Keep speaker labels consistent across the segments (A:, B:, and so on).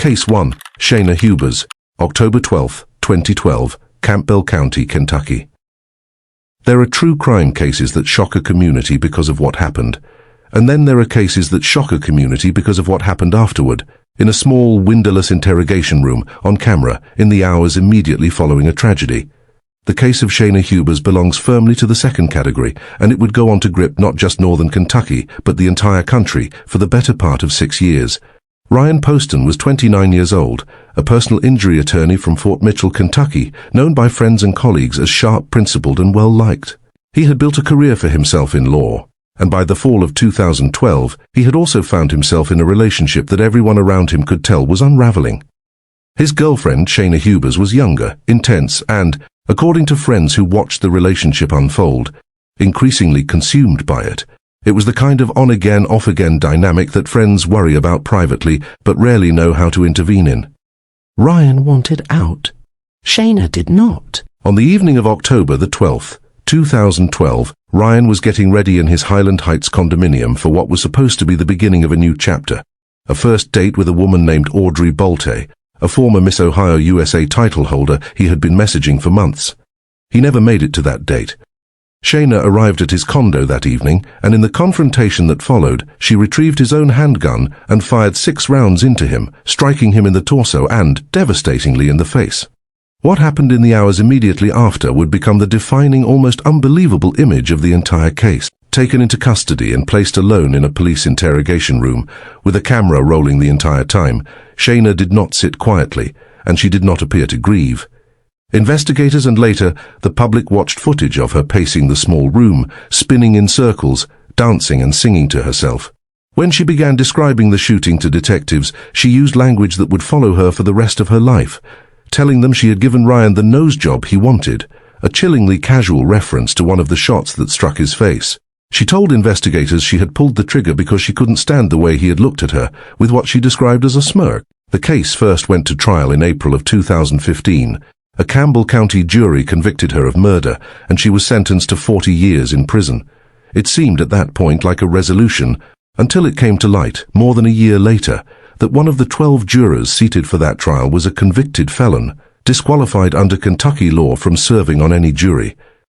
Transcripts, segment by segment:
A: Case 1. Shayna Hubers, October 12, 2012, Campbell County, Kentucky. There are true crime cases that shock a community because of what happened, and then there are cases that shock a community because of what happened afterward, in a small, windowless interrogation room, on camera, in the hours immediately following a tragedy. The case of Shayna Hubers belongs firmly to the second category, and it would go on to grip not just northern Kentucky, but the entire country, for the better part of 6 years. Ryan Poston was 29 years old, a personal injury attorney from Fort Mitchell, Kentucky, known by friends and colleagues as sharp, principled, and well-liked. He had built a career for himself in law, and by the fall of 2012, he had also found himself in a relationship that everyone around him could tell was unraveling. His girlfriend, Shayna Hubers, was younger, intense, and, according to friends who watched the relationship unfold, increasingly consumed by it. It was the kind of on-again, off-again dynamic that friends worry about privately, but rarely know how to intervene in.
B: Ryan wanted out. Shayna did not.
A: On the evening of October the 12th, 2012, Ryan was getting ready in his Highland Heights condominium for what was supposed to be the beginning of a new chapter. A first date with a woman named Audrey Bolte, a former Miss Ohio USA title holder he had been messaging for months. He never made it to that date. Shayna arrived at his condo that evening, and in the confrontation that followed, she retrieved his own handgun and fired 6 rounds into him, striking him in the torso and, devastatingly, in the face. What happened in the hours immediately after would become the defining, almost unbelievable image of the entire case. Taken into custody and placed alone in a police interrogation room, with a camera rolling the entire time, Shayna did not sit quietly, and she did not appear to grieve. Investigators and later the public watched footage of her pacing the small room, spinning in circles, dancing and singing to herself. When she began describing the shooting to detectives, she used language that would follow her for the rest of her life, telling them she had given Ryan the nose job he wanted, a chillingly casual reference to one of the shots that struck his face. She told investigators she had pulled the trigger because she couldn't stand the way he had looked at her, with what she described as a smirk. The case first went to trial in April of 2015. A Campbell County jury convicted her of murder, and she was sentenced to 40 years in prison. It seemed at that point like a resolution, until it came to light, more than a year later, that one of the 12 jurors seated for that trial was a convicted felon, disqualified under Kentucky law from serving on any jury.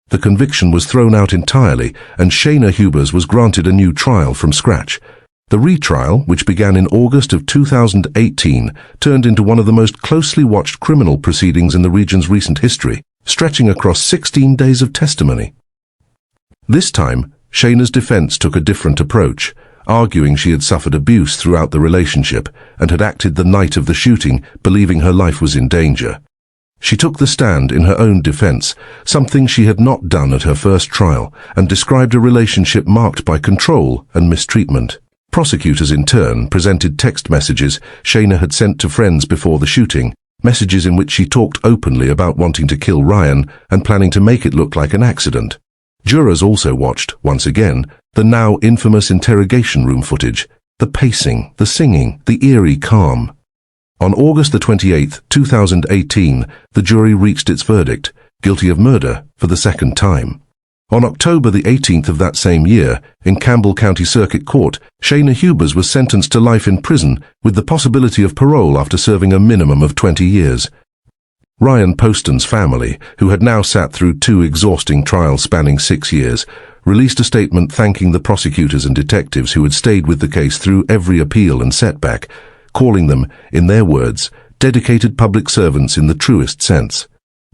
A: The conviction was thrown out entirely, and Shayna Hubers was granted a new trial from scratch. The retrial, which began in August of 2018, turned into one of the most closely watched criminal proceedings in the region's recent history, stretching across 16 days of testimony. This time, Shayna's defense took a different approach, arguing she had suffered abuse throughout the relationship and had acted the night of the shooting, believing her life was in danger. She took the stand in her own defense, something she had not done at her first trial, and described a relationship marked by control and mistreatment. Prosecutors in turn presented text messages Shayna had sent to friends before the shooting, messages in which she talked openly about wanting to kill Ryan and planning to make it look like an accident. Jurors also watched, once again, the now infamous interrogation room footage, the pacing, the singing, the eerie calm. On August the 28th, 2018, the jury reached its verdict, guilty of murder for the second time. On October the 18th of that same year, in Campbell County Circuit Court, Shayna Hubers was sentenced to life in prison with the possibility of parole after serving a minimum of 20 years. Ryan Poston's family, who had now sat through 2 exhausting trials spanning 6 years, released a statement thanking the prosecutors and detectives who had stayed with the case through every appeal and setback, calling them, in their words, dedicated public servants in the truest sense.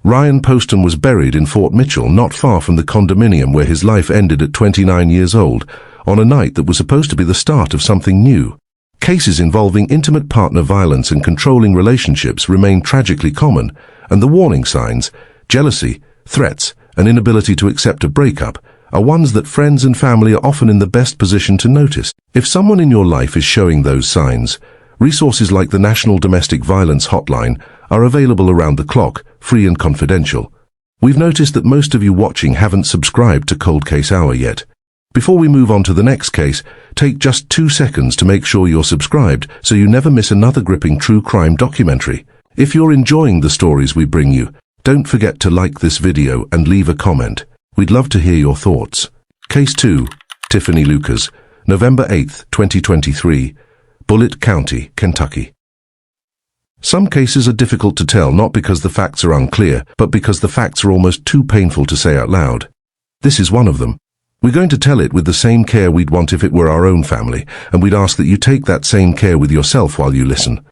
A: Ryan Poston was buried in Fort Mitchell, not far from the condominium where his life ended at 29 years old, on a night that was supposed to be the start of something new. Cases involving intimate partner violence and controlling relationships remain tragically common, and the warning signs, jealousy, threats, and inability to accept a breakup, are ones that friends and family are often in the best position to notice. If someone in your life is showing those signs, resources like the National Domestic Violence Hotline are available around the clock, free and confidential. We've noticed that most of you watching haven't subscribed to Cold Case Hour yet. Before we move on to the next case, take just 2 seconds to make sure you're subscribed so you never miss another gripping true crime documentary. If you're enjoying the stories we bring you, don't forget to like this video and leave a comment. We'd love to hear your thoughts. Case 2, Tiffany Lucas, November 8, 2023, Bullitt County, Kentucky. Some cases are difficult to tell not because the facts are unclear, but because the facts are almost too painful to say out loud. This is one of them. We're going to tell it with the same care we'd want if it were our own family, and we'd ask that you take that same care with yourself while you listen.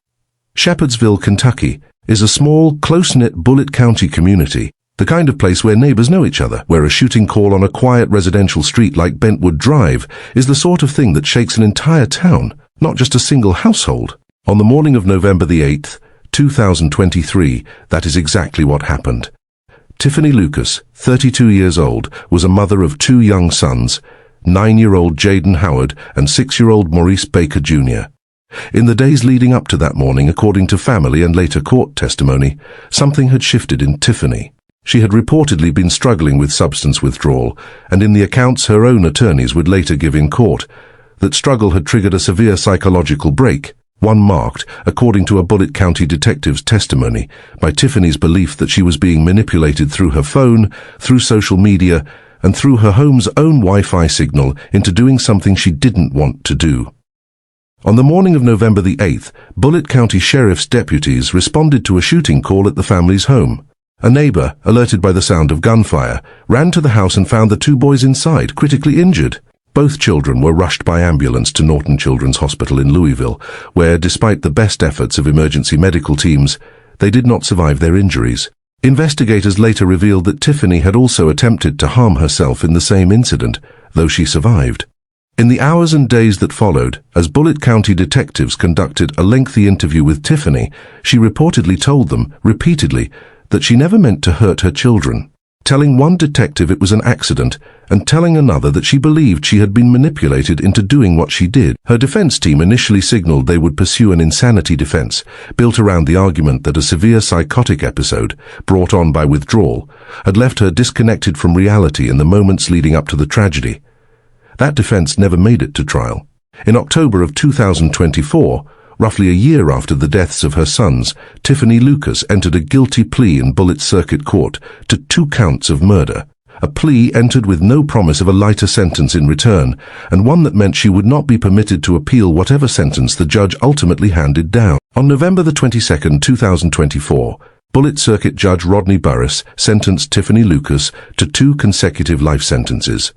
A: Shepherdsville, Kentucky, is a small, close-knit Bullitt County community, the kind of place where neighbors know each other, where a shooting call on a quiet residential street like Bentwood Drive is the sort of thing that shakes an entire town, not just a single household. On the morning of November the 8th, 2023, that is exactly what happened. Tiffany Lucas, 32 years old, was a mother of 2 young sons, 9-year-old Jaden Howard and 6-year-old Maurice Baker Jr. In the days leading up to that morning, according to family and later court testimony, something had shifted in Tiffany. She had reportedly been struggling with substance withdrawal, and in the accounts her own attorneys would later give in court, that struggle had triggered a severe psychological break, one marked, according to a Bullitt County detective's testimony, by Tiffany's belief that she was being manipulated through her phone, through social media, and through her home's own Wi-Fi signal into doing something she didn't want to do. On the morning of November the 8th, Bullitt County Sheriff's deputies responded to a shooting call at the family's home. A neighbor, alerted by the sound of gunfire, ran to the house and found the 2 boys inside, critically injured. Both children were rushed by ambulance to Norton Children's Hospital in Louisville, where, despite the best efforts of emergency medical teams, they did not survive their injuries. Investigators later revealed that Tiffany had also attempted to harm herself in the same incident, though she survived. In the hours and days that followed, as Bullitt County detectives conducted a lengthy interview with Tiffany, she reportedly told them, repeatedly, that she never meant to hurt her children, telling one detective it was an accident and telling another that she believed she had been manipulated into doing what she did. Her defense team initially signaled they would pursue an insanity defense, built around the argument that a severe psychotic episode, brought on by withdrawal, had left her disconnected from reality in the moments leading up to the tragedy. That defense never made it to trial. In October of 2024, roughly a year after the deaths of her sons, Tiffany Lucas entered a guilty plea in Bullitt Circuit Court to 2 counts of murder, a plea entered with no promise of a lighter sentence in return, and one that meant she would not be permitted to appeal whatever sentence the judge ultimately handed down. On November the 22nd, 2024, Bullitt Circuit Judge Rodney Burris sentenced Tiffany Lucas to 2 consecutive life sentences.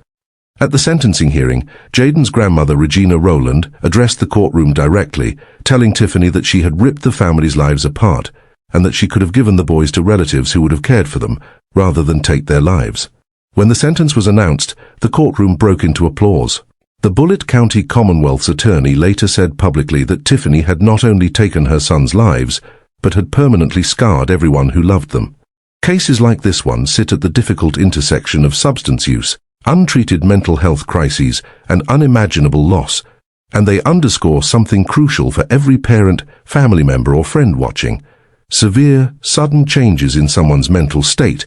A: At the sentencing hearing, Jaden's grandmother, Regina Rowland, addressed the courtroom directly, telling Tiffany that she had ripped the family's lives apart, and that she could have given the boys to relatives who would have cared for them, rather than take their lives. When the sentence was announced, the courtroom broke into applause. The Bullitt County Commonwealth's attorney later said publicly that Tiffany had not only taken her sons' lives, but had permanently scarred everyone who loved them. Cases like this one sit at the difficult intersection of substance use, untreated mental health crises, and unimaginable loss, and they underscore something crucial for every parent, family member, or friend watching. Severe, sudden changes in someone's mental state,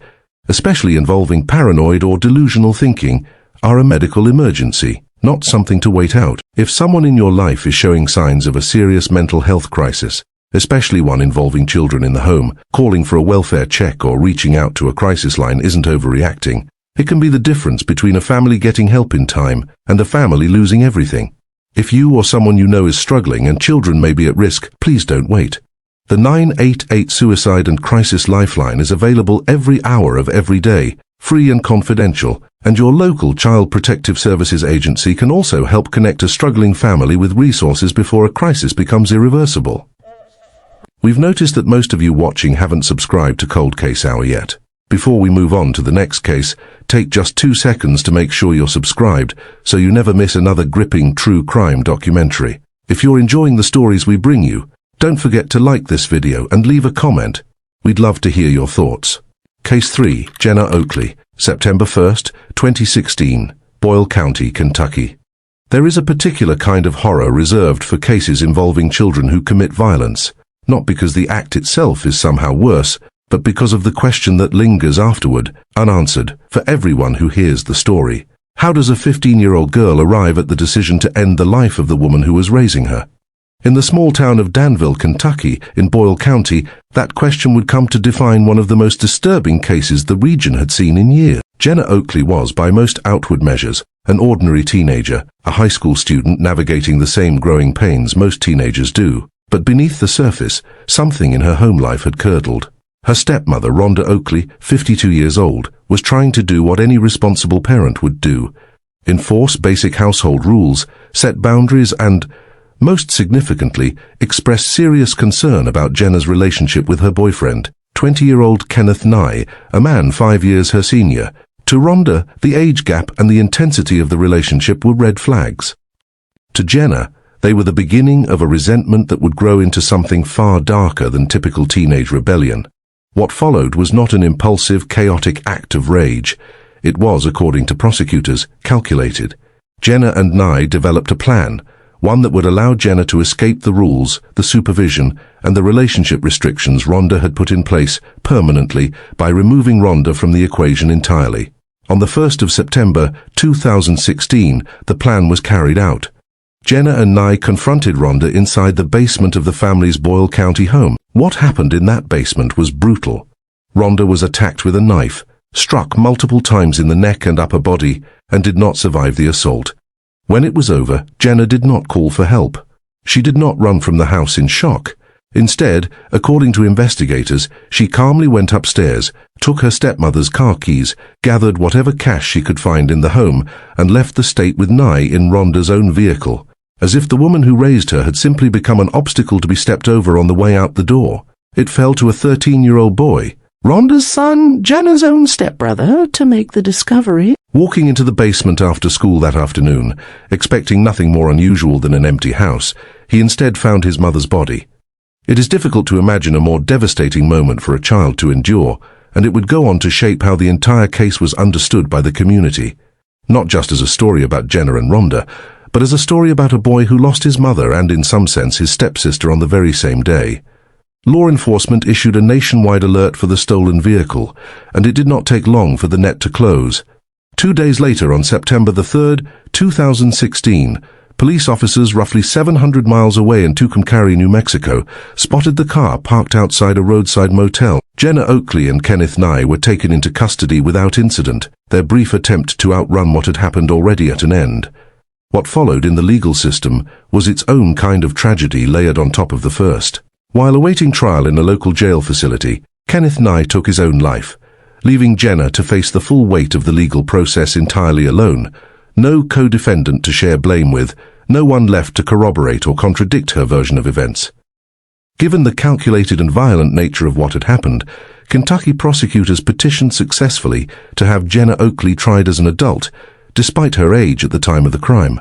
A: especially involving paranoid or delusional thinking, are a medical emergency, not something to wait out. If someone in your life is showing signs of a serious mental health crisis, especially one involving children in the home, calling for a welfare check or reaching out to a crisis line isn't overreacting. It can be the difference between a family getting help in time and a family losing everything. If you or someone you know is struggling and children may be at risk, please don't wait. The 988 Suicide and Crisis Lifeline is available every hour of every day, free and confidential, and your local Child Protective Services agency can also help connect a struggling family with resources before a crisis becomes irreversible. We've noticed that most of you watching haven't subscribed to Cold Case Hour yet. Before we move on to the next case, take just 2 seconds to make sure you're subscribed so you never miss another gripping true crime documentary. If you're enjoying the stories we bring you, don't forget to like this video and leave a comment. We'd love to hear your thoughts. Case 3, Jenna Oakley, September 1st, 2016, Boyle County, Kentucky. There is a particular kind of horror reserved for cases involving children who commit violence, not because the act itself is somehow worse, but because of the question that lingers afterward, unanswered, for everyone who hears the story. How does a 15-year-old girl arrive at the decision to end the life of the woman who was raising her? In the small town of Danville, Kentucky, in Boyle County, that question would come to define one of the most disturbing cases the region had seen in years. Jenna Oakley was, by most outward measures, an ordinary teenager, a high school student navigating the same growing pains most teenagers do. But beneath the surface, something in her home life had curdled. Her stepmother, Rhonda Oakley, 52 years old, was trying to do what any responsible parent would do: enforce basic household rules, set boundaries, and, most significantly, express serious concern about Jenna's relationship with her boyfriend, 20-year-old Kenneth Nye, a man 5 years her senior. To Rhonda, the age gap and the intensity of the relationship were red flags. To Jenna, they were the beginning of a resentment that would grow into something far darker than typical teenage rebellion. What followed was not an impulsive, chaotic act of rage. It was, according to prosecutors, calculated. Jenna and Nye developed a plan, one that would allow Jenna to escape the rules, the supervision, and the relationship restrictions Rhonda had put in place permanently by removing Rhonda from the equation entirely. On the 1st of September 2016, the plan was carried out. Jenna and Nye confronted Rhonda inside the basement of the family's Boyle County home. What happened in that basement was brutal. Rhonda was attacked with a knife, struck multiple times in the neck and upper body, and did not survive the assault. When it was over, Jenna did not call for help. She did not run from the house in shock. Instead, according to investigators, she calmly went upstairs, took her stepmother's car keys, gathered whatever cash she could find in the home, and left the state with Nye in Rhonda's own vehicle, as if the woman who raised her had simply become an obstacle to be stepped over on the way out the door. It fell to a 13-year-old boy,
B: Rhonda's son, Jenna's own stepbrother, to make the discovery.
A: Walking into the basement after school that afternoon, expecting nothing more unusual than an empty house, he instead found his mother's body. It is difficult to imagine a more devastating moment for a child to endure, and it would go on to shape how the entire case was understood by the community. Not just as a story about Jenna and Rhonda, but as a story about a boy who lost his mother and, in some sense, his stepsister on the very same day. Law enforcement issued a nationwide alert for the stolen vehicle, and it did not take long for the net to close. 2 days later, on September the 3rd, 2016, police officers roughly 700 miles away in Tucumcari, New Mexico, spotted the car parked outside a roadside motel. Jenna Oakley and Kenneth Nye were taken into custody without incident, their brief attempt to outrun what had happened already at an end. What followed in the legal system was its own kind of tragedy layered on top of the first. While awaiting trial in a local jail facility, Kenneth Nye took his own life, leaving Jenna to face the full weight of the legal process entirely alone. No co-defendant to share blame with, no one left to corroborate or contradict her version of events. Given the calculated and violent nature of what had happened, Kentucky prosecutors petitioned successfully to have Jenna Oakley tried as an adult, despite her age at the time of the crime.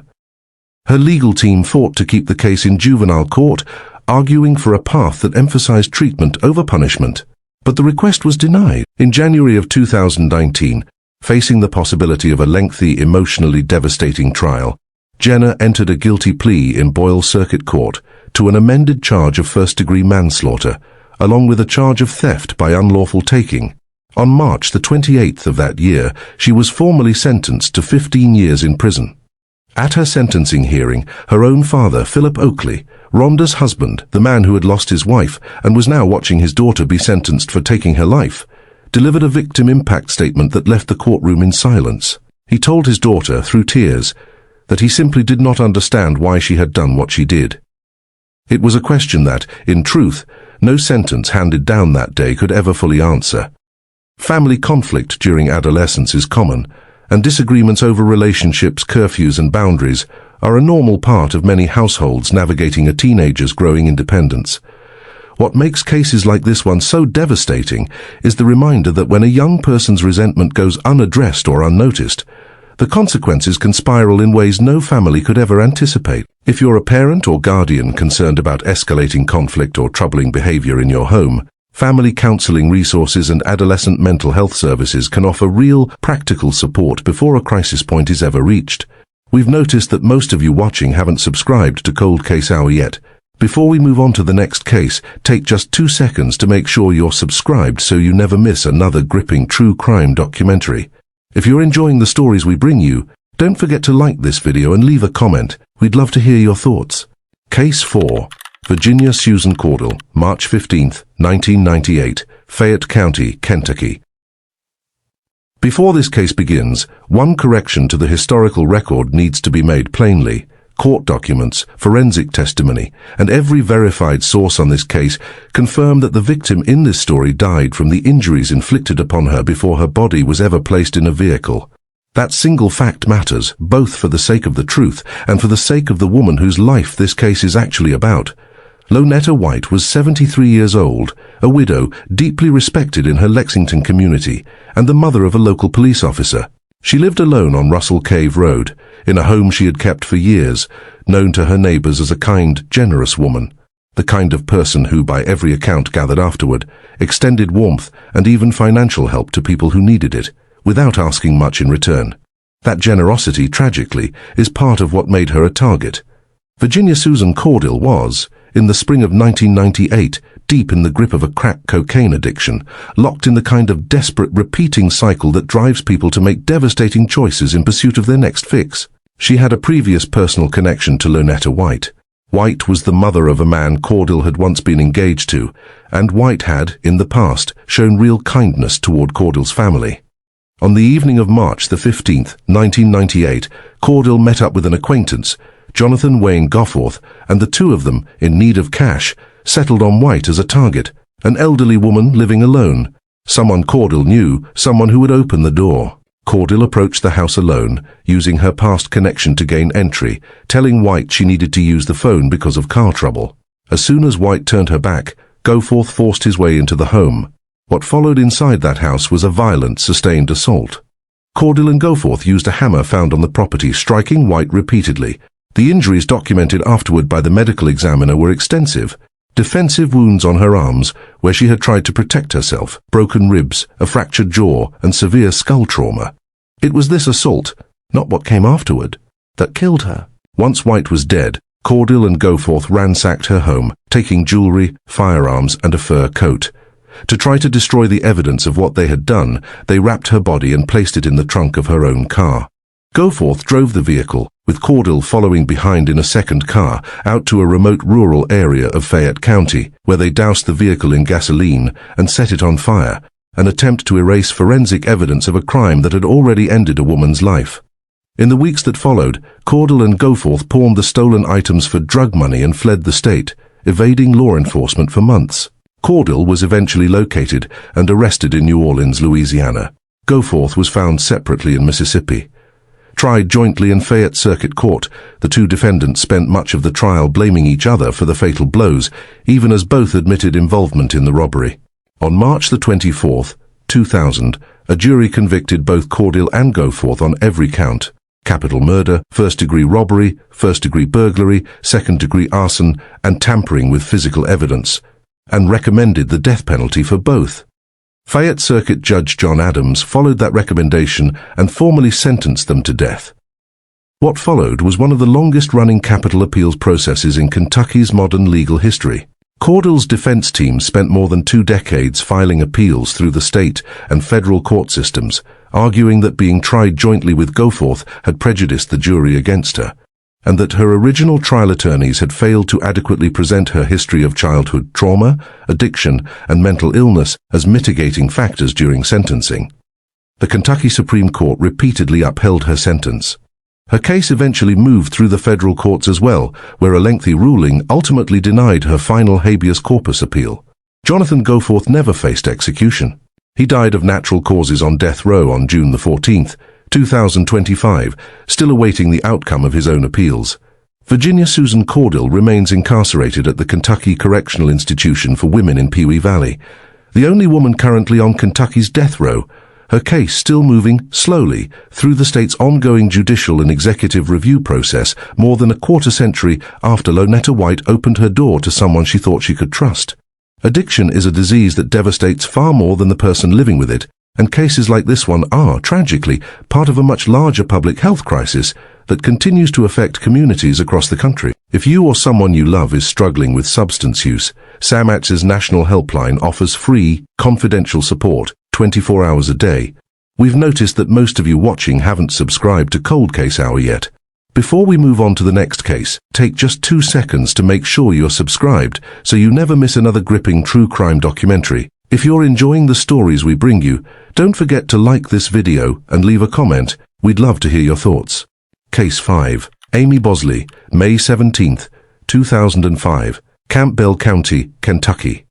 A: Her legal team fought to keep the case in juvenile court, arguing for a path that emphasized treatment over punishment. But the request was denied. In January of 2019, facing the possibility of a lengthy, emotionally devastating trial, Jenna entered a guilty plea in Boyle Circuit Court to an amended charge of first-degree manslaughter, along with a charge of theft by unlawful taking. On March the 28th of that year, she was formally sentenced to 15 years in prison. At her sentencing hearing, her own father, Philip Oakley, Rhonda's husband, the man who had lost his wife and was now watching his daughter be sentenced for taking her life, delivered a victim impact statement that left the courtroom in silence. He told his daughter, through tears, that he simply did not understand why she had done what she did. It was a question that, in truth, no sentence handed down that day could ever fully answer. Family conflict during adolescence is common, and disagreements over relationships, curfews, and boundaries are a normal part of many households navigating a teenager's growing independence. What makes cases like this one so devastating is the reminder that when a young person's resentment goes unaddressed or unnoticed, the consequences can spiral in ways no family could ever anticipate. If you're a parent or guardian concerned about escalating conflict or troubling behavior in your home, family counseling resources and adolescent mental health services can offer real, practical support before a crisis point is ever reached. We've noticed that most of you watching haven't subscribed to Cold Case Hour yet. Before we move on to the next case, take just 2 seconds to make sure you're subscribed so you never miss another gripping true crime documentary. If you're enjoying the stories we bring you, don't forget to like this video and leave a comment. We'd love to hear your thoughts. Case 4. Virginia Susan Cordell, March 15, 1998, Fayette County, Kentucky. Before this case begins, one correction to the historical record needs to be made plainly. court documents, forensic testimony, and every verified source on this case confirm that the victim in this story died from the injuries inflicted upon her before her body was ever placed in a vehicle. That single fact matters, both for the sake of the truth and for the sake of the woman whose life this case is actually about. Lonetta White was 73 years old, a widow deeply respected in her Lexington community, and the mother of a local police officer. She lived alone on Russell Cave Road, in a home she had kept for years, known to her neighbors as a kind, generous woman. The kind of person who, by every account gathered afterward, extended warmth and even financial help to people who needed it, without asking much in return. That generosity, tragically, is part of what made her a target. Virginia Susan Cordill was, in the spring of 1998, deep in the grip of a crack cocaine addiction, locked in the kind of desperate repeating cycle that drives people to make devastating choices in pursuit of their next fix. She had a previous personal connection to Lonetta White. White was the mother of a man Cordill had once been engaged to, and White had, in the past, shown real kindness toward Cordill's family. On the evening of March the 15th, 1998, Cordill met up with an acquaintance, Jonathan Wayne Goforth, and the two of them, in need of cash, settled on White as a target, an elderly woman living alone. Someone Cordill knew, someone who would open the door. Cordill approached the house alone, using her past connection to gain entry, telling White she needed to use the phone because of car trouble. As soon as White turned her back, Goforth forced his way into the home. What followed inside that house was a violent, sustained assault. Cordill and Goforth used a hammer found on the property, striking White repeatedly. The injuries documented afterward by the medical examiner were extensive. Defensive wounds on her arms, where she had tried to protect herself, broken ribs, a fractured jaw, and severe skull trauma. It was this assault, not what came afterward, that killed her. Once White was dead, Cordill and Goforth ransacked her home, taking jewelry, firearms, and a fur coat. To try to destroy the evidence of what they had done, they wrapped her body and placed it in the trunk of her own car. Goforth drove the vehicle, with Cordill following behind in a second car, out to a remote rural area of Fayette County, where they doused the vehicle in gasoline and set it on fire, an attempt to erase forensic evidence of a crime that had already ended a woman's life. In the weeks that followed, Cordill and Goforth pawned the stolen items for drug money and fled the state, evading law enforcement for months. Cordill was eventually located and arrested in New Orleans, Louisiana. Goforth was found separately in Mississippi. Tried jointly in Fayette Circuit Court, the two defendants spent much of the trial blaming each other for the fatal blows, even as both admitted involvement in the robbery. On March the 24th, 2000, a jury convicted both Cordill and Goforth on every count: capital murder, first-degree robbery, first-degree burglary, second-degree arson, and tampering with physical evidence, and recommended the death penalty for both. Fayette Circuit Judge John Adams followed that recommendation and formally sentenced them to death. What followed was one of the longest-running capital appeals processes in Kentucky's modern legal history. Cordill's defense team spent more than 2 decades filing appeals through the state and federal court systems, arguing that being tried jointly with Goforth had prejudiced the jury against her, and that her original trial attorneys had failed to adequately present her history of childhood trauma, addiction, and mental illness as mitigating factors during sentencing. The Kentucky Supreme Court repeatedly upheld her sentence. Her case eventually moved through the federal courts as well, where a lengthy ruling ultimately denied her final habeas corpus appeal. Jonathan Goforth never faced execution. He died of natural causes on death row on June the 14th, 2025, still awaiting the outcome of his own appeals. Virginia Susan Cordill remains incarcerated at the Kentucky Correctional Institution for Women in Pewee Valley, the only woman currently on Kentucky's death row, her case still moving slowly through the state's ongoing judicial and executive review process more than a quarter-century after Lonetta White opened her door to someone she thought she could trust. Addiction is a disease that devastates far more than the person living with it, and cases like this one are, tragically, part of a much larger public health crisis that continues to affect communities across the country. If you or someone you love is struggling with substance use, SAMHSA's National Helpline offers free, confidential support 24 hours a day. We've noticed that most of you watching haven't subscribed to Cold Case Hour yet. Before we move on to the next case, take just 2 seconds to make sure you're subscribed so you never miss another gripping true crime documentary. If you're enjoying the stories we bring you, don't forget to like this video and leave a comment. We'd love to hear your thoughts. Case 5. Amy Bosley, May 17, 2005, Campbell County, Kentucky.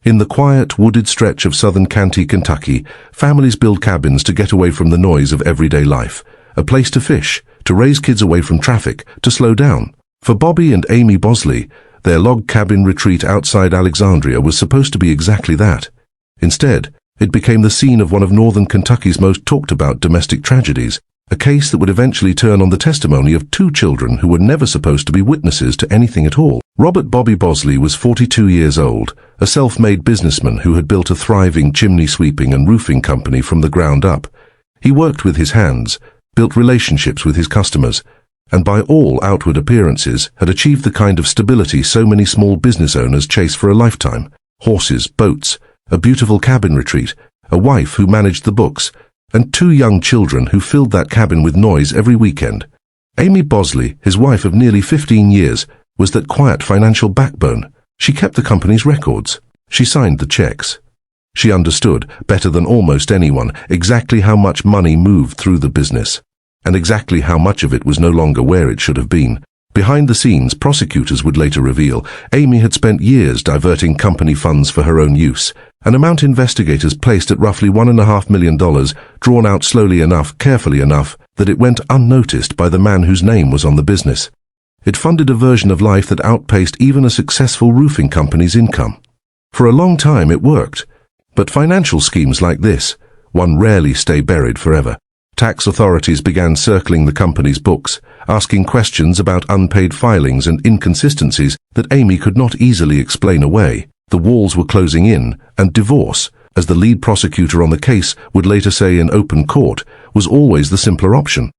A: In the quiet, wooded stretch of southern Canty, Kentucky, families build cabins to get away from the noise of everyday life. A place to fish, to raise kids away from traffic, to slow down. For Bobby and Amy Bosley, their log cabin retreat outside Alexandria was supposed to be exactly that. Instead, it became the scene of one of northern Kentucky's most talked-about domestic tragedies, a case that would eventually turn on the testimony of two children who were never supposed to be witnesses to anything at all. Robert Bobby Bosley was 42 years old, a self-made businessman who had built a thriving chimney-sweeping and roofing company from the ground up. He worked with his hands, built relationships with his customers, and by all outward appearances had achieved the kind of stability so many small business owners chase for a lifetime. Horses, boats, a beautiful cabin retreat, a wife who managed the books, and two young children who filled that cabin with noise every weekend. Amy Bosley, his wife of nearly 15 years, was that quiet financial backbone. She kept the company's records. She signed the checks. She understood, better than almost anyone, exactly how much money moved through the business, and exactly how much of it was no longer where it should have been. Behind the scenes, prosecutors would later reveal, Amy had spent years diverting company funds for her own use, an amount investigators placed at roughly $1.5 million, drawn out slowly enough, carefully enough, that it went unnoticed by the man whose name was on the business. It funded a version of life that outpaced even a successful roofing company's income. For a long time it worked, but financial schemes like this, one rarely stay buried forever. Tax authorities began circling the company's books, asking questions about unpaid filings and inconsistencies that Amy could not easily explain away. The walls were closing in, and divorce, as the lead prosecutor on the case would later say in open court, was always the simpler option.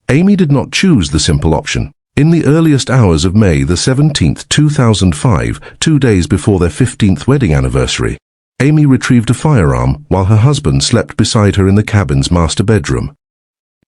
A: Amy did not choose the simple option. In the earliest hours of May the 17th, 2005, 2 days before their 15th wedding anniversary, Amy retrieved a firearm while her husband slept beside her in the cabin's master bedroom.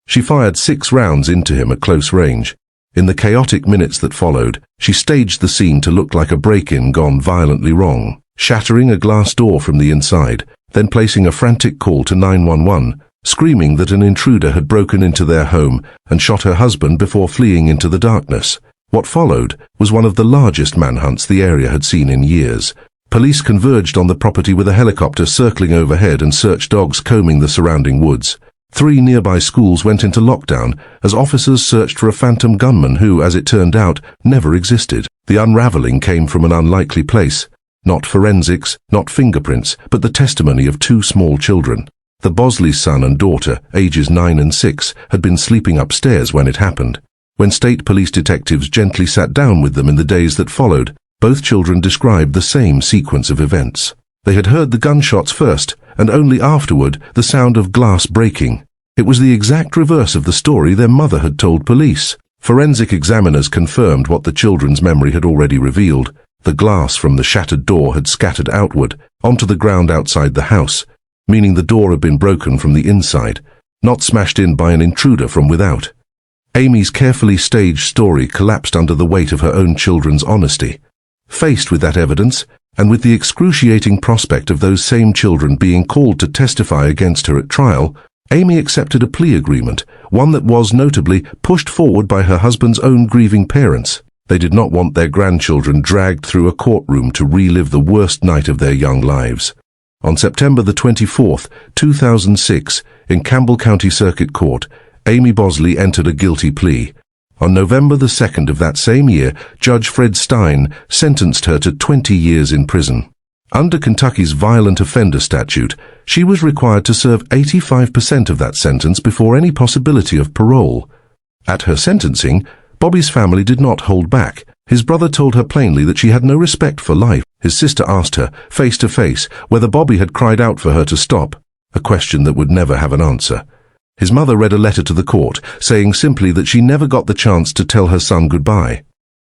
A: She fired 6 rounds into him at close range. In the chaotic minutes that followed, she staged the scene to look like a break-in gone violently wrong, shattering a glass door from the inside, then placing a frantic call to 911, screaming that an intruder had broken into their home and shot her husband before fleeing into the darkness. What followed was one of the largest manhunts the area had seen in years. Police converged on the property with a helicopter circling overhead and search dogs combing the surrounding woods. 3 nearby schools went into lockdown as officers searched for a phantom gunman who, as it turned out, never existed. The unraveling came from an unlikely place. Not forensics, not fingerprints, but the testimony of 2 small children. The Bosley's son and daughter, ages 9 and 6, had been sleeping upstairs when it happened. When state police detectives gently sat down with them in the days that followed, both children described the same sequence of events. They had heard the gunshots first, and only afterward the sound of glass breaking. It was the exact reverse of the story their mother had told police. Forensic examiners confirmed what the children's memory had already revealed. The glass from the shattered door had scattered outward, onto the ground outside the house, meaning the door had been broken from the inside, not smashed in by an intruder from without. Amy's carefully staged story collapsed under the weight of her own children's honesty. Faced with that evidence, and with the excruciating prospect of those same children being called to testify against her at trial, Amy accepted a plea agreement, one that was, notably, pushed forward by her husband's own grieving parents. They did not want their grandchildren dragged through a courtroom to relive the worst night of their young lives. On September the 24th, 2006, in Campbell County Circuit Court, Amy Bosley entered a guilty plea. On November the 2nd of that same year, Judge Fred Stein sentenced her to 20 years in prison. Under Kentucky's violent offender statute, she was required to serve 85% of that sentence before any possibility of parole. At her sentencing, Bobby's family did not hold back. His brother told her plainly that she had no respect for life. His sister asked her, face to face, whether Bobby had cried out for her to stop, a question that would never have an answer. His mother read a letter to the court, saying simply that she never got the chance to tell her son goodbye.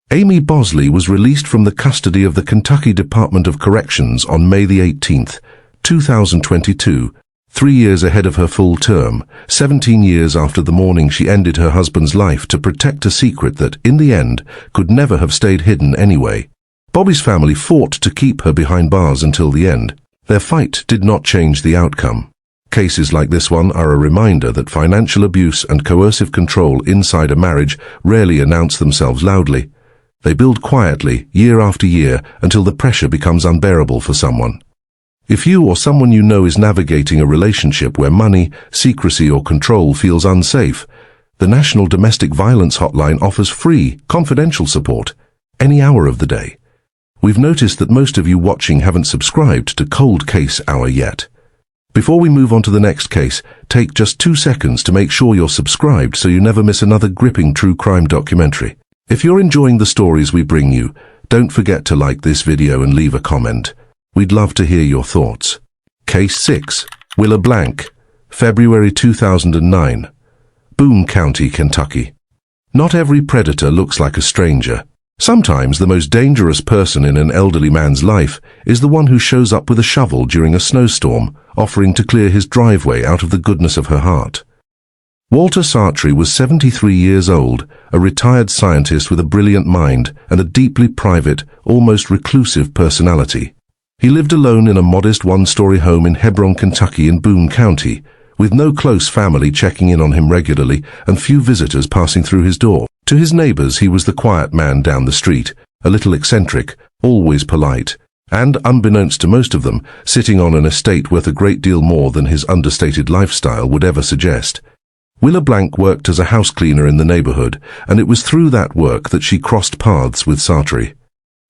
A: Amy Bosley was released from the custody of the Kentucky Department of Corrections on May the 18th, 2022, 3 years ahead of her full term, 17 years after the morning she ended her husband's life to protect a secret that, in the end, could never have stayed hidden anyway. Bobby's family fought to keep her behind bars until the end. Their fight did not change the outcome. Cases like this one are a reminder that financial abuse and coercive control inside a marriage rarely announce themselves loudly. They build quietly, year after year, until the pressure becomes unbearable for someone. If you or someone you know is navigating a relationship where money, secrecy, or control feels unsafe, the National Domestic Violence Hotline offers free, confidential support, any hour of the day. We've noticed that most of you watching haven't subscribed to Cold Case Hour yet. Before we move on to the next case, take just 2 seconds to make sure you're subscribed so you never miss another gripping true crime documentary. If you're enjoying the stories we bring you, don't forget to like this video and leave a comment. We'd love to hear your thoughts. Case 6. Willa Blank, February 2009. Boone County, Kentucky. Not every predator looks like a stranger. Sometimes the most dangerous person in an elderly man's life is the one who shows up with a shovel during a snowstorm, offering to clear his driveway out of the goodness of her heart. Walter Sartre was 73 years old, a retired scientist with a brilliant mind and a deeply private, almost reclusive personality. He lived alone in a modest one-story home in Hebron, Kentucky in Boone County, with no close family checking in on him regularly and few visitors passing through his door. To his neighbors, he was the quiet man down the street, a little eccentric, always polite, and, unbeknownst to most of them, sitting on an estate worth a great deal more than his understated lifestyle would ever suggest. Willa Blank worked as a house cleaner in the neighborhood, and it was through that work that she crossed paths with Sartre.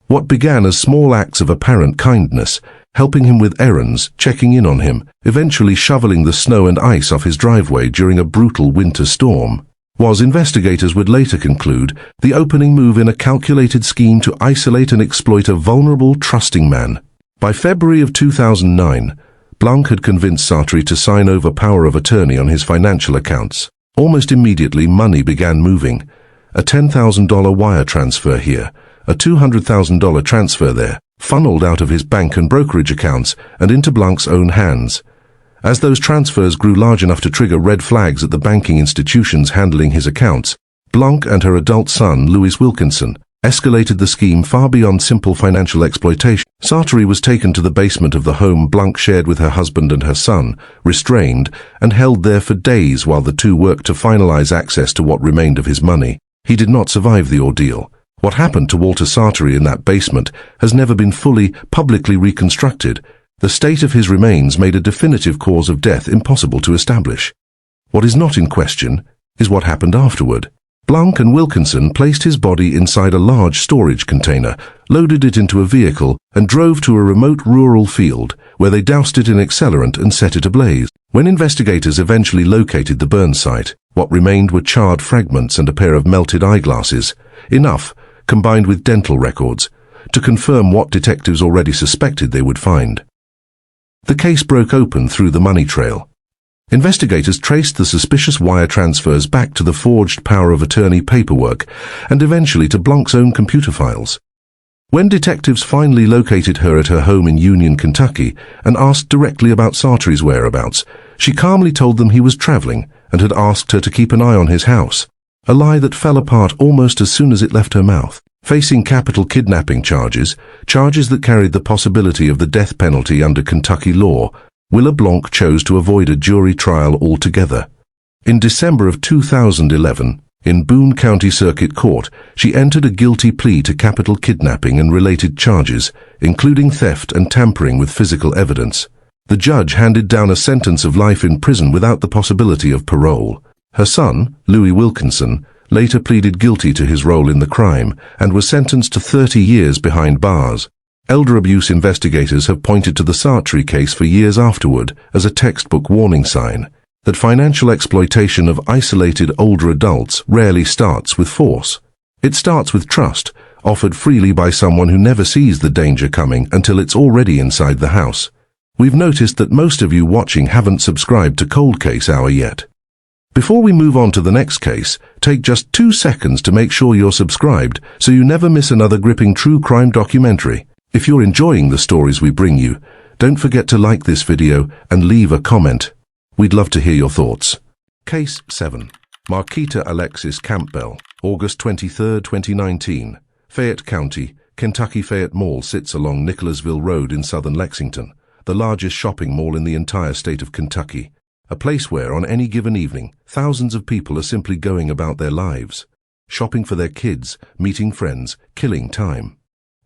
A: What began as small acts of apparent kindness, helping him with errands, checking in on him, eventually shoveling the snow and ice off his driveway during a brutal winter storm, was, investigators would later conclude, the opening move in a calculated scheme to isolate and exploit a vulnerable, trusting man. By February of 2009, Blank had convinced Sartre to sign over power of attorney on his financial accounts. Almost immediately, money began moving. A $10,000 wire transfer here, a $200,000 transfer there, funneled out of his bank and brokerage accounts and into Blank's own hands. As those transfers grew large enough to trigger red flags at the banking institutions handling his accounts, Blank and her adult son, Louis Wilkinson, escalated the scheme far beyond simple financial exploitation. Sartre was taken to the basement of the home Blank shared with her husband and her son, restrained, and held there for days while the two worked to finalize access to what remained of his money. He did not survive the ordeal. What happened to Walter Sartre in that basement has never been fully, publicly reconstructed. The state of his remains made a definitive cause of death impossible to establish. What is not in question is what happened afterward. Blank and Wilkinson placed his body inside a large storage container, loaded it into a vehicle, and drove to a remote rural field, where they doused it in accelerant and set it ablaze. When investigators eventually located the burn site, what remained were charred fragments and a pair of melted eyeglasses, enough, combined with dental records, to confirm what detectives already suspected they would find. The case broke open through the money trail. Investigators traced the suspicious wire transfers back to the forged power of attorney paperwork and eventually to Blank's own computer files. When detectives finally located her at her home in Union, Kentucky, and asked directly about Sartre's whereabouts, she calmly told them he was traveling and had asked her to keep an eye on his house, a lie that fell apart almost as soon as it left her mouth. Facing capital kidnapping charges that carried the possibility of the death penalty under Kentucky law, Willa Blank chose to avoid a jury trial altogether. In December of 2011, in Boone County Circuit Court, she entered a guilty plea to capital kidnapping and related charges, including theft and tampering with physical evidence. The judge handed down a sentence of life in prison without the possibility of parole. Her son, Louis Wilkinson, later pleaded guilty to his role in the crime and was sentenced to 30 years behind bars. Elder abuse investigators have pointed to the Sartre case for years afterward as a textbook warning sign that financial exploitation of isolated older adults rarely starts with force. It starts with trust, offered freely by someone who never sees the danger coming until it's already inside the house. We've noticed that most of you watching haven't subscribed to Cold Case Hour yet. Before we move on to the next case, take just 2 seconds to make sure you're subscribed so you never miss another gripping true crime documentary. If you're enjoying the stories we bring you, don't forget to like this video and leave a comment. We'd love to hear your thoughts. Case 7. Marquita Alexis Campbell, August 23, 2019. Fayette County, Kentucky. Fayette Mall sits along Nicholasville Road in southern Lexington, the largest shopping mall in the entire state of Kentucky, a place where, on any given evening, thousands of people are simply going about their lives, shopping for their kids, meeting friends, killing time.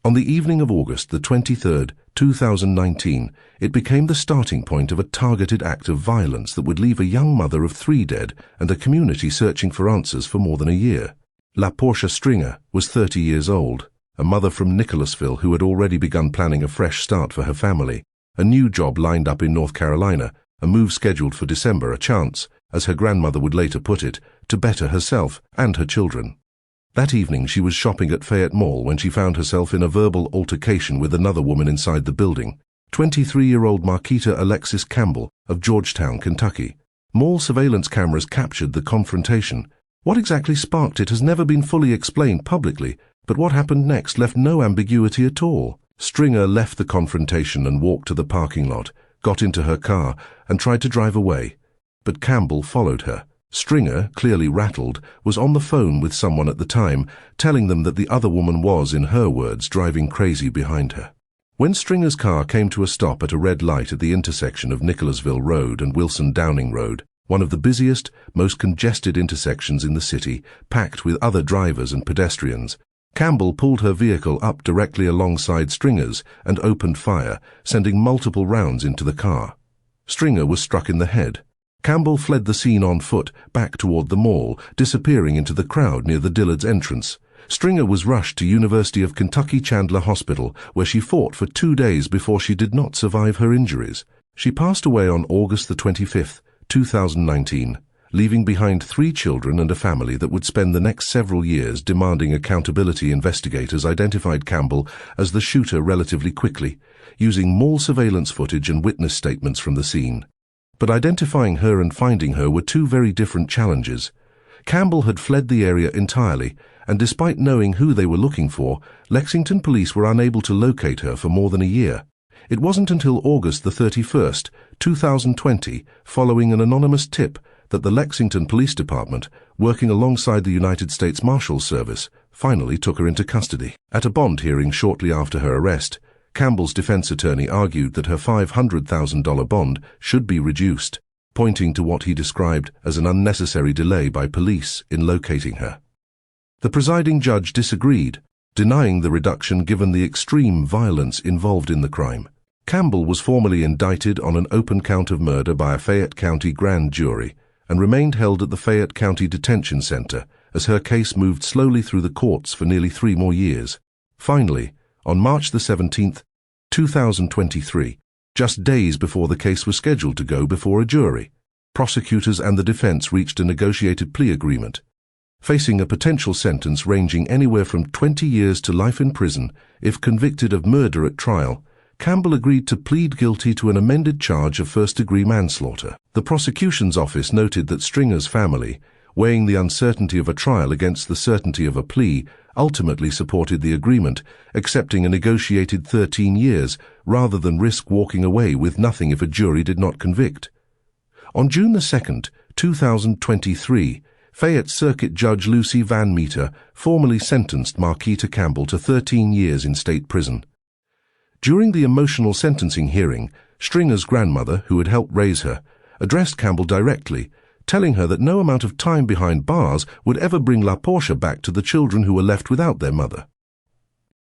A: On the evening of August the 23rd, 2019, it became the starting point of a targeted act of violence that would leave a young mother of 3 dead and a community searching for answers for more than a year. LaPortia Stringer was 30 years old, a mother from Nicholasville who had already begun planning a fresh start for her family, a new job lined up in North Carolina, a move scheduled for December, a chance, as her grandmother would later put it, to better herself and her children. That evening she was shopping at Fayette Mall when she found herself in a verbal altercation with another woman inside the building, 23-year-old Marquita Alexis Campbell of Georgetown, Kentucky. Mall surveillance cameras captured the confrontation. What exactly sparked it has never been fully explained publicly, but what happened next left no ambiguity at all. Stringer left the confrontation and walked to the parking lot, got into her car, and tried to drive away. But Campbell followed her. Stringer, clearly rattled, was on the phone with someone at the time, telling them that the other woman was, in her words, driving crazy behind her. When Stringer's car came to a stop at a red light at the intersection of Nicholasville Road and Wilson Downing Road, one of the busiest, most congested intersections in the city, packed with other drivers and pedestrians, Campbell pulled her vehicle up directly alongside Stringer's and opened fire, sending multiple rounds into the car. Stringer was struck in the head. Campbell fled the scene on foot, back toward the mall, disappearing into the crowd near the Dillard's entrance. Stringer was rushed to University of Kentucky Chandler Hospital, where she fought for 2 days before she did not survive her injuries. She passed away on August the 25th, 2019, leaving behind 3 children and a family that would spend the next several years demanding accountability. Investigators identified Campbell as the shooter relatively quickly, using mall surveillance footage and witness statements from the scene. But identifying her and finding her were 2 very different challenges. Campbell had fled the area entirely, and despite knowing who they were looking for, Lexington police were unable to locate her for more than a year. It wasn't until August the 31st, 2020, following an anonymous tip, that the Lexington Police Department, working alongside the United States Marshals Service, finally took her into custody. At a bond hearing shortly after her arrest, Campbell's defense attorney argued that her $500,000 bond should be reduced, pointing to what he described as an unnecessary delay by police in locating her. The presiding judge disagreed, denying the reduction given the extreme violence involved in the crime. Campbell was formally indicted on an open count of murder by a Fayette County grand jury and remained held at the Fayette County Detention Center as her case moved slowly through the courts for nearly 3 more years. Finally, on March the 17th, 2023, just days before the case was scheduled to go before a jury, prosecutors and the defense reached a negotiated plea agreement. Facing a potential sentence ranging anywhere from 20 years to life in prison if convicted of murder at trial, Campbell agreed to plead guilty to an amended charge of first-degree manslaughter. The prosecution's office noted that Stringer's family, weighing the uncertainty of a trial against the certainty of a plea, ultimately supported the agreement, accepting a negotiated 13 years rather than risk walking away with nothing if a jury did not convict. On June the 2nd, 2023, Fayette Circuit Judge Lucy Van Meter formally sentenced Marquita Campbell to 13 years in state prison. During the emotional sentencing hearing, Stringer's grandmother, who had helped raise her, addressed Campbell directly, telling her that no amount of time behind bars would ever bring LaPortia back to the children who were left without their mother.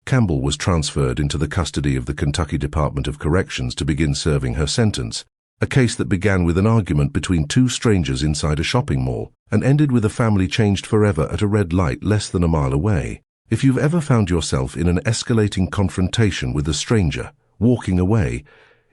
A: Campbell was transferred into the custody of the Kentucky Department of Corrections to begin serving her sentence, a case that began with an argument between 2 strangers inside a shopping mall and ended with a family changed forever at a red light less than a mile away. If you've ever found yourself in an escalating confrontation with a stranger, walking away,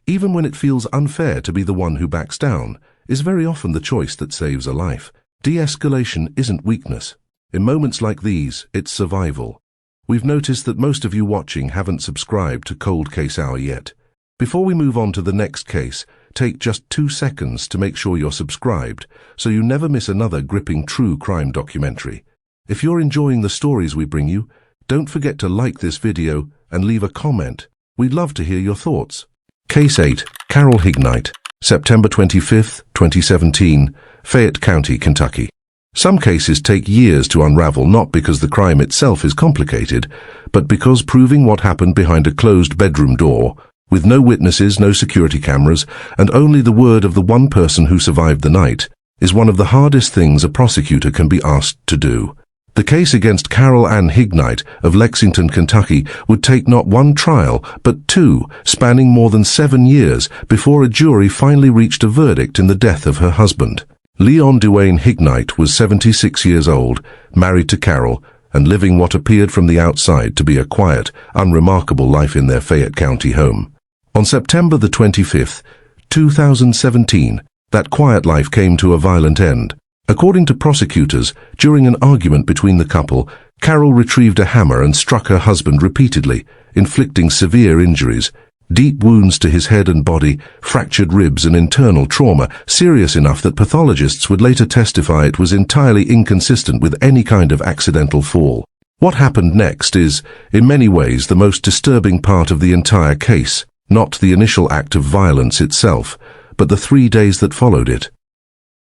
A: even when it feels unfair to be the one who backs down, is very often the choice that saves a life. De-escalation isn't weakness. In moments like these, it's survival. We've noticed that most of you watching haven't subscribed to Cold Case Hour yet. Before we move on to the next case, take just 2 seconds to make sure you're subscribed so you never miss another gripping true crime documentary. If you're enjoying the stories we bring you, don't forget to like this video and leave a comment. We'd love to hear your thoughts. Case 8, Carol Hignite, September 25, 2017, Fayette County, Kentucky. Some cases take years to unravel, not because the crime itself is complicated, but because proving what happened behind a closed bedroom door With no witnesses, no security cameras, and only the word of the one person who survived the night, is one of the hardest things a prosecutor can be asked to do. The case against Carol Ann Hignite of Lexington, Kentucky would take not one trial, but two, spanning more than 7 years, before a jury finally reached a verdict in the death of her husband. Leon Duane Hignite was 76 years old, married to Carol, and living what appeared from the outside to be a quiet, unremarkable life in their Fayette County home. On September the 25th, 2017, that quiet life came to a violent end. According to prosecutors, during an argument between the couple, Carol retrieved a hammer and struck her husband repeatedly, inflicting severe injuries, deep wounds to his head and body, fractured ribs and internal trauma, serious enough that pathologists would later testify it was entirely inconsistent with any kind of accidental fall. What happened next is, in many ways, the most disturbing part of the entire case, not the initial act of violence itself, but the 3 days that followed it.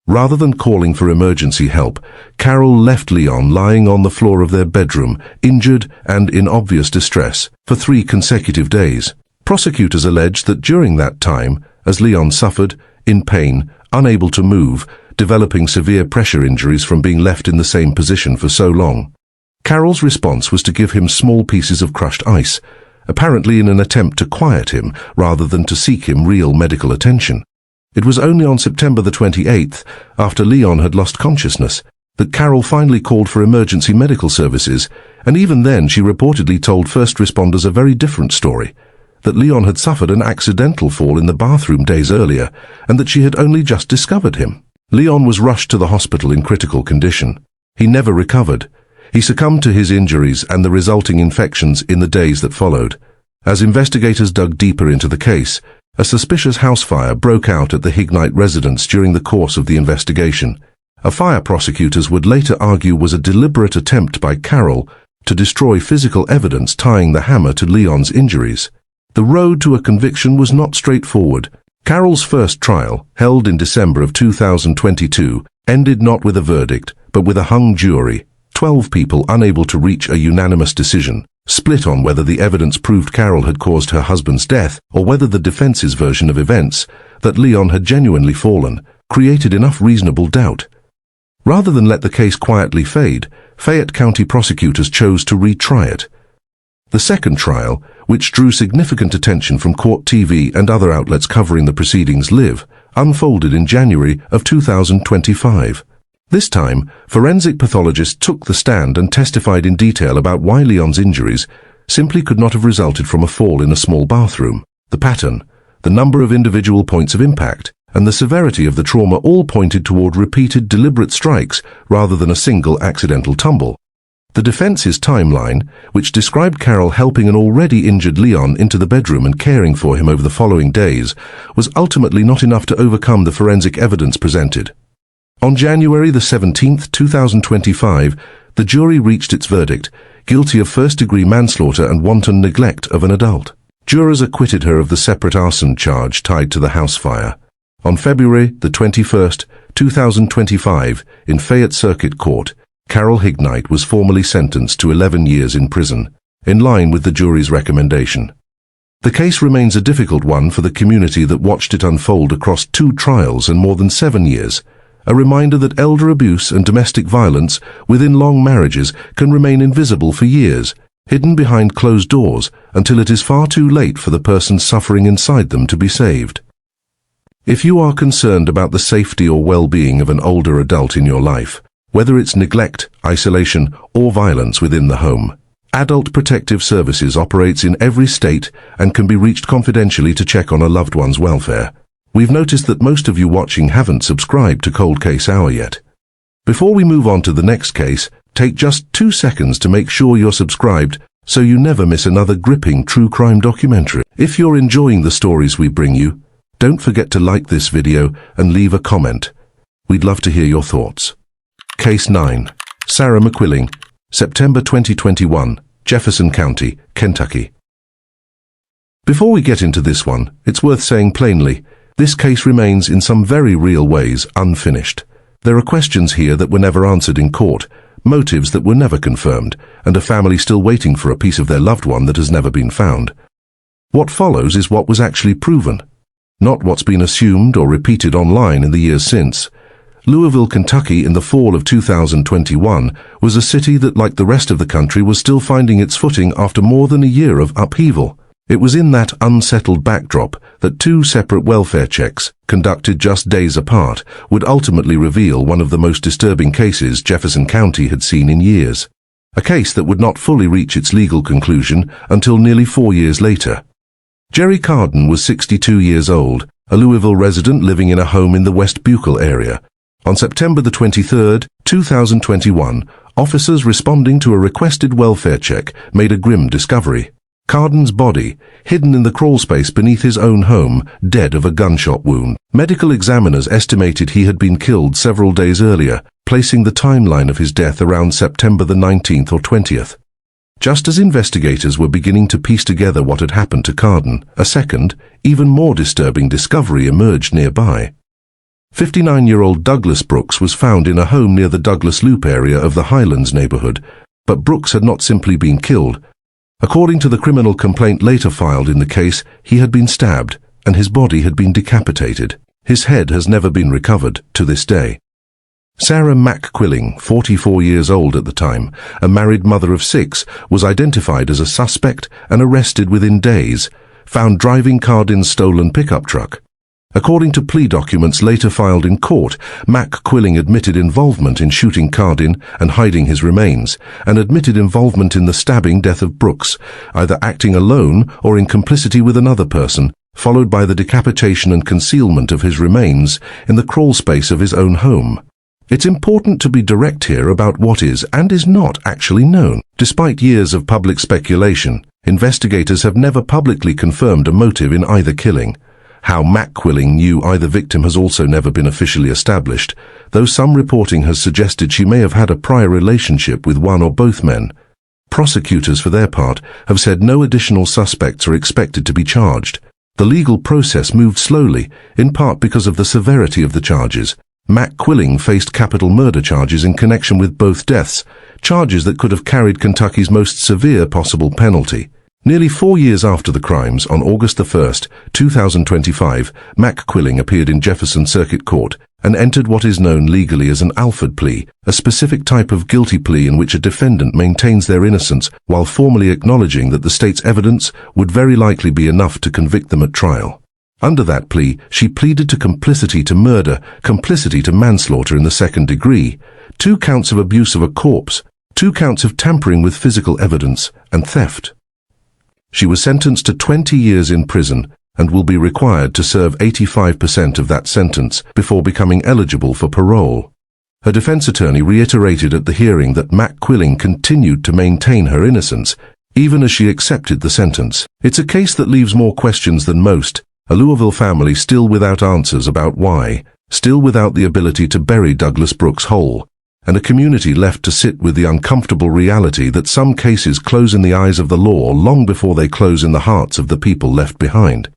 A: Rather than calling for emergency help, Carol left Leon lying on the floor of their bedroom, injured and in obvious distress, for 3 consecutive days. Prosecutors alleged that during that time, as Leon suffered, in pain, unable to move, developing severe pressure injuries from being left in the same position for so long, Carol's response was to give him small pieces of crushed ice, apparently in an attempt to quiet him rather than to seek him real medical attention. It was only on September the 28th, after Leon had lost consciousness, that Carol finally called for emergency medical services, and even then she reportedly told first responders a very different story, that Leon had suffered an accidental fall in the bathroom days earlier, and that she had only just discovered him. Leon was rushed to the hospital in critical condition. He never recovered. He succumbed to his injuries and the resulting infections in the days that followed. As investigators dug deeper into the case, a suspicious house fire broke out at the Hignite residence during the course of the investigation. A fire prosecutors would later argue was a deliberate attempt by Carol to destroy physical evidence tying the hammer to Leon's injuries. The road to a conviction was not straightforward. Carol's first trial, held in December of 2022, ended not with a verdict, but with a hung jury, 12 people unable to reach a unanimous decision, split on whether the evidence proved Carol had caused her husband's death or whether the defense's version of events, that Leon had genuinely fallen, created enough reasonable doubt. Rather than let the case quietly fade, Fayette County prosecutors chose to retry it. The second trial, which drew significant attention from Court TV and other outlets covering the proceedings live, unfolded in January of 2025. This time, forensic pathologists took the stand and testified in detail about why Leon's injuries simply could not have resulted from a fall in a small bathroom. The pattern, the number of individual points of impact, and the severity of the trauma all pointed toward repeated deliberate strikes rather than a single accidental tumble. The defense's timeline, which described Carol helping an already injured Leon into the bedroom and caring for him over the following days, was ultimately not enough to overcome the forensic evidence presented. On January the 17th, 2025, the jury reached its verdict, guilty of first-degree manslaughter and wanton neglect of an adult. Jurors acquitted her of the separate arson charge tied to the house fire. On February the 21st, 2025, in Fayette Circuit Court, Carol Hignite was formally sentenced to 11 years in prison, in line with the jury's recommendation. The case remains a difficult one for the community that watched it unfold across 2 trials and more than 7 years, a reminder that elder abuse and domestic violence within long marriages can remain invisible for years, hidden behind closed doors until it is far too late for the person suffering inside them to be saved. If you are concerned about the safety or well-being of an older adult in your life, whether it's neglect, isolation, or violence within the home, Adult Protective Services operates in every state and can be reached confidentially to check on a loved one's welfare. We've noticed that most of you watching haven't subscribed to Cold Case Hour yet. Before we move on to the next case, take just 2 seconds to make sure you're subscribed so you never miss another gripping true crime documentary. If you're enjoying the stories we bring you, don't forget to like this video and leave a comment. We'd love to hear your thoughts. Case 9. Sarah McQuilling, September 2021, Jefferson County, Kentucky. Before we get into this one, it's worth saying plainly, this case remains in some very real ways unfinished. There are questions here that were never answered in court, motives that were never confirmed, and a family still waiting for a piece of their loved one that has never been found. What follows is what was actually proven, not what's been assumed or repeated online in the years since. Louisville, Kentucky in the fall of 2021 was a city that, like the rest of the country, was still finding its footing after more than a year of upheaval. It was in that unsettled backdrop that two separate welfare checks, conducted just days apart, would ultimately reveal one of the most disturbing cases Jefferson County had seen in years. A case that would not fully reach its legal conclusion until nearly 4 years later. Jerry Carden was 62 years old, a Louisville resident living in a home in the West Buccal area. On September the 23rd, 2021, officers responding to a requested welfare check made a grim discovery. Carden's body, hidden in the crawlspace beneath his own home, dead of a gunshot wound. Medical examiners estimated he had been killed several days earlier, placing the timeline of his death around September the 19th or 20th. Just as investigators were beginning to piece together what had happened to Carden, a second, even more disturbing discovery emerged nearby. 59-year-old Douglas Brooks was found in a home near the Douglas Loop area of the Highlands neighborhood, but Brooks had not simply been killed. According to the criminal complaint later filed in the case, he had been stabbed, and his body had been decapitated. His head has never been recovered to this day. Sarah McQuilling, 44 years old at the time, a married mother of 6, was identified as a suspect and arrested within days, found driving Carden's stolen pickup truck. According to plea documents later filed in court, McQuilling admitted involvement in shooting Carden and hiding his remains, and admitted involvement in the stabbing death of Brooks, either acting alone or in complicity with another person, followed by the decapitation and concealment of his remains in the crawlspace of his own home. It's important to be direct here about what is and is not actually known. Despite years of public speculation, investigators have never publicly confirmed a motive in either killing. How McQuilling knew either victim has also never been officially established, though some reporting has suggested she may have had a prior relationship with one or both men. Prosecutors, for their part, have said no additional suspects are expected to be charged. The legal process moved slowly, in part because of the severity of the charges. McQuilling faced capital murder charges in connection with both deaths, charges that could have carried Kentucky's most severe possible penalty. Nearly 4 years after the crimes, on August 1, 2025, McQuilling appeared in Jefferson Circuit Court and entered what is known legally as an Alford plea, a specific type of guilty plea in which a defendant maintains their innocence while formally acknowledging that the state's evidence would very likely be enough to convict them at trial. Under that plea, she pleaded to complicity to murder, complicity to manslaughter in the second degree, 2 counts of abuse of a corpse, 2 counts of tampering with physical evidence, and theft. She was sentenced to 20 years in prison and will be required to serve 85% of that sentence before becoming eligible for parole. Her defense attorney reiterated at the hearing that McQuilling continued to maintain her innocence, even as she accepted the sentence. It's a case that leaves more questions than most, a Louisville family still without answers about why, still without the ability to bury Douglas Brooks whole, and a community left to sit with the uncomfortable reality that some cases close in the eyes of the law long before they close in the hearts of the people left behind.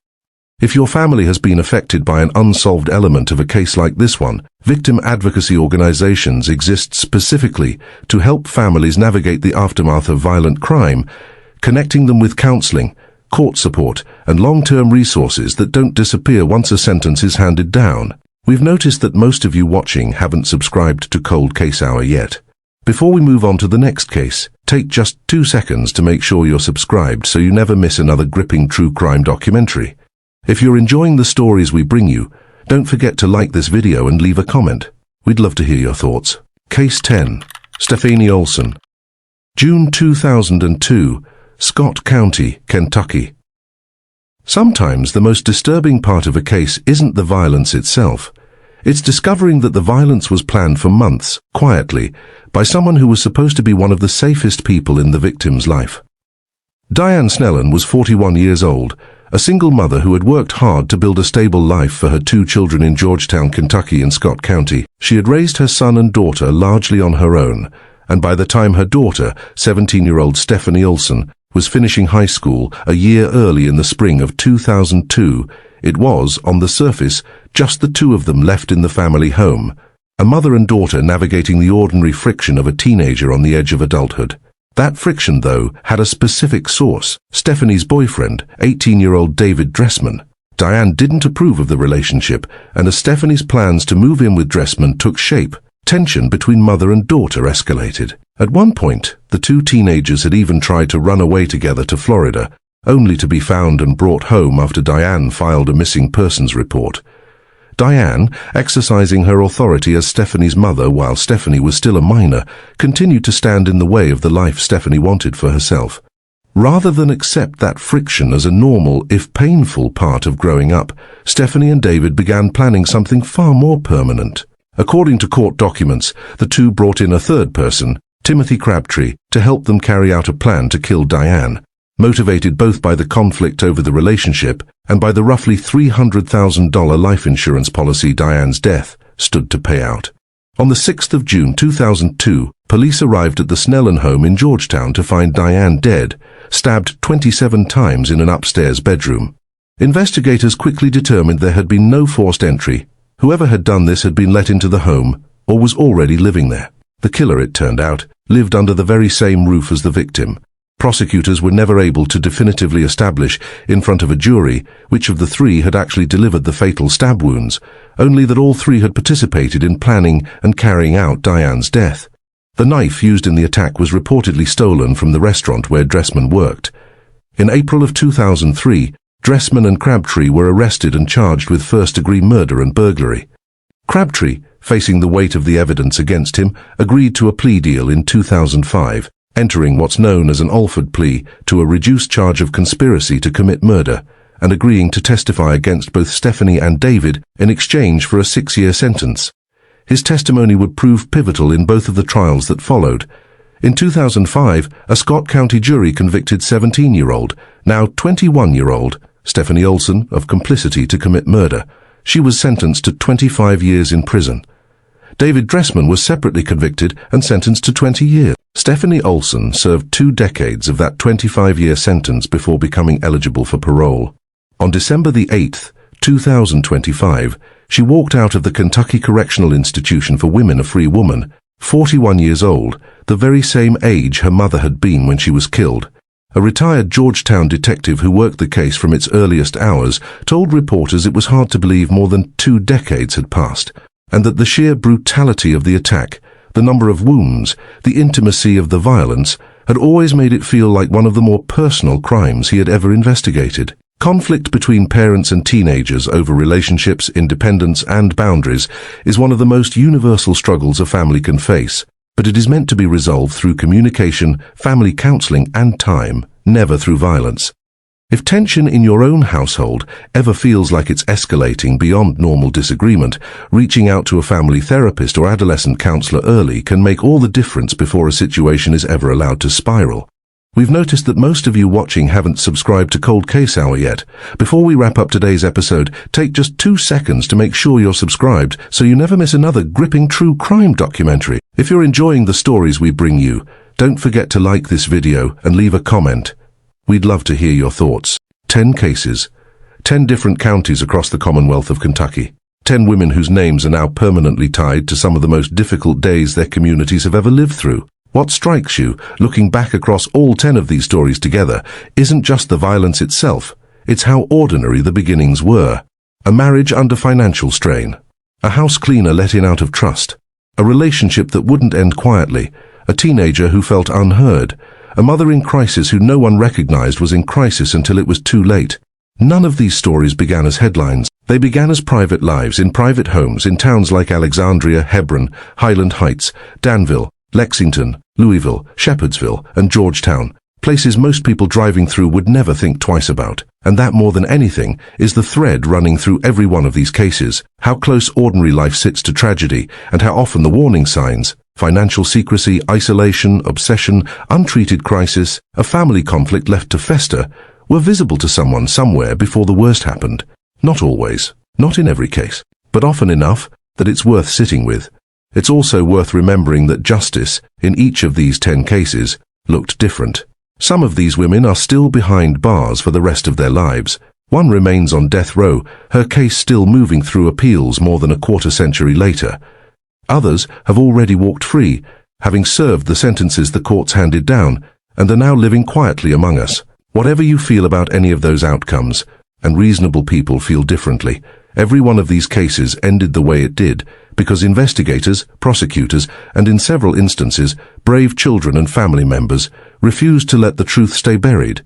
A: If your family has been affected by an unsolved element of a case like this one, victim advocacy organizations exist specifically to help families navigate the aftermath of violent crime, connecting them with counseling, court support, and long-term resources that don't disappear once a sentence is handed down. We've noticed that most of you watching haven't subscribed to Cold Case Hour yet. Before we move on to the next case, take just 2 seconds to make sure you're subscribed so you never miss another gripping true crime documentary. If you're enjoying the stories we bring you, don't forget to like this video and leave a comment. We'd love to hear your thoughts. Case 10. Stephanie Olson. June 2002, Scott County, Kentucky. Sometimes the most disturbing part of a case isn't the violence itself. It's discovering that the violence was planned for months, quietly, by someone who was supposed to be one of the safest people in the victim's life. Diane Snellen was 41 years old, a single mother who had worked hard to build a stable life for her 2 children in Georgetown, Kentucky and Scott County. She had raised her son and daughter largely on her own, and by the time her daughter, 17-year-old Stephanie Olson, was finishing high school a year early in the spring of 2002, it was, on the surface, just the 2 of them left in the family home, a mother and daughter navigating the ordinary friction of a teenager on the edge of adulthood. That friction, though, had a specific source: Stephanie's boyfriend, 18-year-old David Dressman. Diane didn't approve of the relationship, and as Stephanie's plans to move in with Dressman took shape, tension between mother and daughter escalated. At one point, the two teenagers had even tried to run away together to Florida, only to be found and brought home after Diane filed a missing persons report. Diane, exercising her authority as Stephanie's mother while Stephanie was still a minor, continued to stand in the way of the life Stephanie wanted for herself. Rather than accept that friction as a normal, if painful, part of growing up, Stephanie and David began planning something far more permanent. According to court documents, the two brought in a third person, Timothy Crabtree, to help them carry out a plan to kill Diane, motivated both by the conflict over the relationship and by the roughly $300,000 life insurance policy Diane's death stood to pay out. On the 6th of June 2002, police arrived at the Snellen home in Georgetown to find Diane dead, stabbed 27 times in an upstairs bedroom. Investigators quickly determined there had been no forced entry. Whoever had done this had been let into the home or was already living there. The killer, it turned out, lived under the very same roof as the victim. Prosecutors were never able to definitively establish, in front of a jury, which of the three had actually delivered the fatal stab wounds, only that all three had participated in planning and carrying out Diane's death. The knife used in the attack was reportedly stolen from the restaurant where Dressman worked. In April of 2003, Dressman and Crabtree were arrested and charged with first-degree murder and burglary. Crabtree, facing the weight of the evidence against him, agreed to a plea deal in 2005, entering what's known as an Alford plea to a reduced charge of conspiracy to commit murder, and agreeing to testify against both Stephanie and David in exchange for a 6-year sentence. His testimony would prove pivotal in both of the trials that followed. In 2005, a Scott County jury convicted 17-year-old, now 21-year-old, Stephanie Olson of complicity to commit murder. She was sentenced to 25 years in prison. David Dressman was separately convicted and sentenced to 20 years. Stephanie Olson served 2 decades of that 25-year sentence before becoming eligible for parole. On December the 8th, 2025, she walked out of the Kentucky Correctional Institution for Women a free woman, 41 years old, the very same age her mother had been when she was killed. A retired Georgetown detective who worked the case from its earliest hours told reporters it was hard to believe more than 2 decades had passed, and that the sheer brutality of the attack, the number of wounds, the intimacy of the violence, had always made it feel like one of the more personal crimes he had ever investigated. Conflict between parents and teenagers over relationships, independence, and boundaries is one of the most universal struggles a family can face, but it is meant to be resolved through communication, family counseling, and time, never through violence. If tension in your own household ever feels like it's escalating beyond normal disagreement, reaching out to a family therapist or adolescent counselor early can make all the difference before a situation is ever allowed to spiral. We've noticed that most of you watching haven't subscribed to Cold Case Hour yet. Before we wrap up today's episode, take just 2 seconds to make sure you're subscribed so you never miss another gripping true crime documentary. If you're enjoying the stories we bring you, don't forget to like this video and leave a comment. We'd love to hear your thoughts. 10 cases, 10 different counties across the Commonwealth of Kentucky, 10 women whose names are now permanently tied to some of the most difficult days their communities have ever lived through. What strikes you, looking back across all 10 of these stories together, isn't just the violence itself, it's how ordinary the beginnings were. A marriage under financial strain, a house cleaner let in out of trust, a relationship that wouldn't end quietly, a teenager who felt unheard, a mother in crisis who no one recognized was in crisis until it was too late. None of these stories began as headlines. They began as private lives in private homes in towns like Alexandria, Hebron, Highland Heights, Danville, Lexington, Louisville, Shepherdsville, and Georgetown, places most people driving through would never think twice about. And that, more than anything, is the thread running through every one of these cases: how close ordinary life sits to tragedy, and how often the warning signs, financial secrecy, isolation, obsession, untreated crisis, a family conflict left to fester, were visible to someone somewhere before the worst happened. Not always, not in every case, but often enough that it's worth sitting with. It's also worth remembering that justice, in each of these 10 cases, looked different. Some of these women are still behind bars for the rest of their lives. One remains on death row, her case still moving through appeals more than a quarter century later. Others have already walked free, having served the sentences the courts handed down, and are now living quietly among us. Whatever you feel about any of those outcomes, and reasonable people feel differently, every one of these cases ended the way it did because investigators, prosecutors, and in several instances, brave children and family members refused to let the truth stay buried.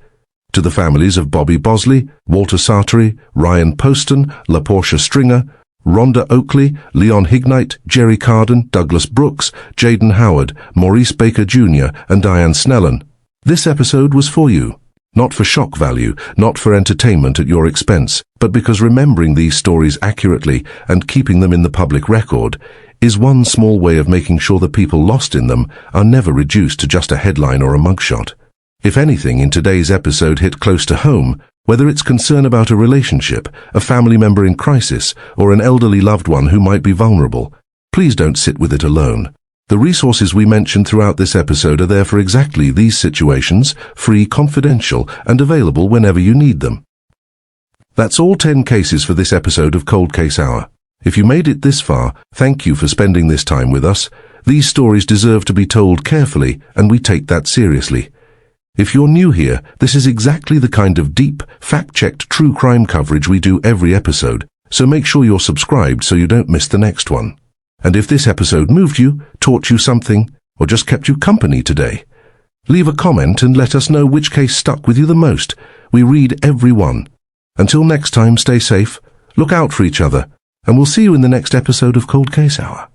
A: To the families of Bobby Bosley, Walter Sartori, Ryan Poston, LaPortia Stringer, Rhonda Oakley, Leon Hignite, Jerry Carden, Douglas Brooks, Jaden Howard, Maurice Baker Jr., and Diane Snellen, this episode was for you. Not for shock value, not for entertainment at your expense, but because remembering these stories accurately and keeping them in the public record is one small way of making sure the people lost in them are never reduced to just a headline or a mugshot. If anything in today's episode hit close to home, whether it's concern about a relationship, a family member in crisis, or an elderly loved one who might be vulnerable, please don't sit with it alone. The resources we mentioned throughout this episode are there for exactly these situations, free, confidential, and available whenever you need them. That's all 10 cases for this episode of Cold Case Hour. If you made it this far, thank you for spending this time with us. These stories deserve to be told carefully, and we take that seriously. If you're new here, this is exactly the kind of deep, fact-checked true crime coverage we do every episode, so make sure you're subscribed so you don't miss the next one. And if this episode moved you, taught you something, or just kept you company today, leave a comment and let us know which case stuck with you the most. We read every one. Until next time, stay safe, look out for each other, and we'll see you in the next episode of Cold Case Hour.